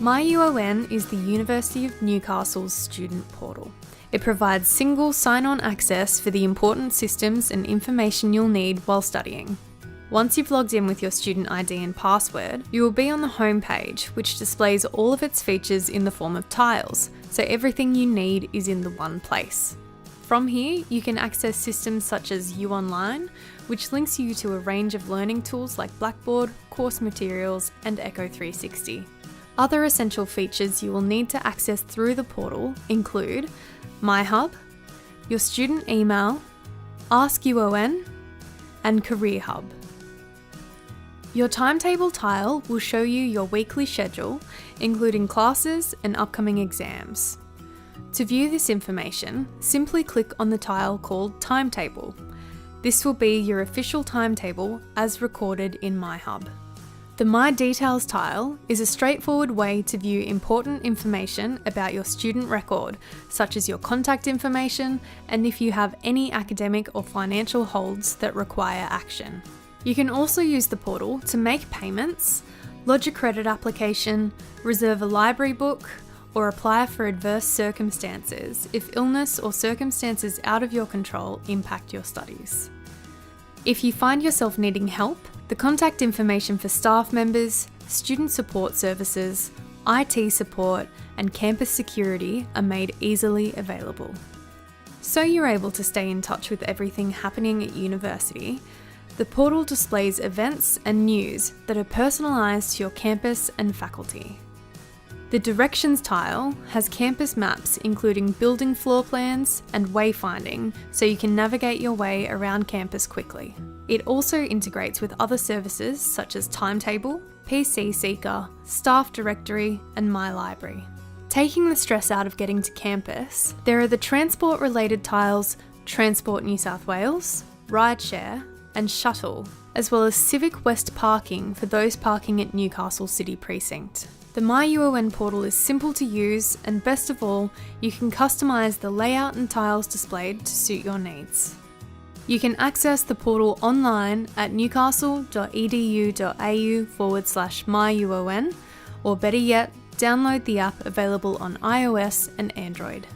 myUON is the University of Newcastle's student portal. It provides single sign-on access for the important systems and information you'll need while studying. Once you've logged in with your student ID and password, you will be on the home page, which displays all of its features in the form of tiles, so everything you need is in the one place. From here, you can access systems such as myUON, which links you to a range of learning tools like Blackboard, course materials, and Echo 360. Other essential features you will need to access through the portal include MyHub, your student email, Ask UON, and Career Hub. Your timetable tile will show you your weekly schedule, including classes and upcoming exams. To view this information, simply click on the tile called Timetable. This will be your official timetable as recorded in MyHub. The My Details tile is a straightforward way to view important information about your student record, such as your contact information and if you have any academic or financial holds that require action. You can also use the portal to make payments, lodge a credit application, reserve a library book, or apply for adverse circumstances if illness or circumstances out of your control impact your studies. If you find yourself needing help, the contact information for staff members, student support services, IT support, and campus security are made easily available. So you're able to stay in touch with everything happening at university, the portal displays events and news that are personalised to your campus and faculty. The Directions tile has campus maps including building floor plans and wayfinding so you can navigate your way around campus quickly. It also integrates with other services such as Timetable, PC Seeker, Staff Directory, and My Library. Taking the stress out of getting to campus, there are the transport-related tiles Transport New South Wales, Rideshare, and Shuttle, as well as Civic West parking for those parking at Newcastle City Precinct. The myUON portal is simple to use, and best of all, you can customise the layout and tiles displayed to suit your needs. You can access the portal online at newcastle.edu.au/myUON, or better yet, download the app available on iOS and Android.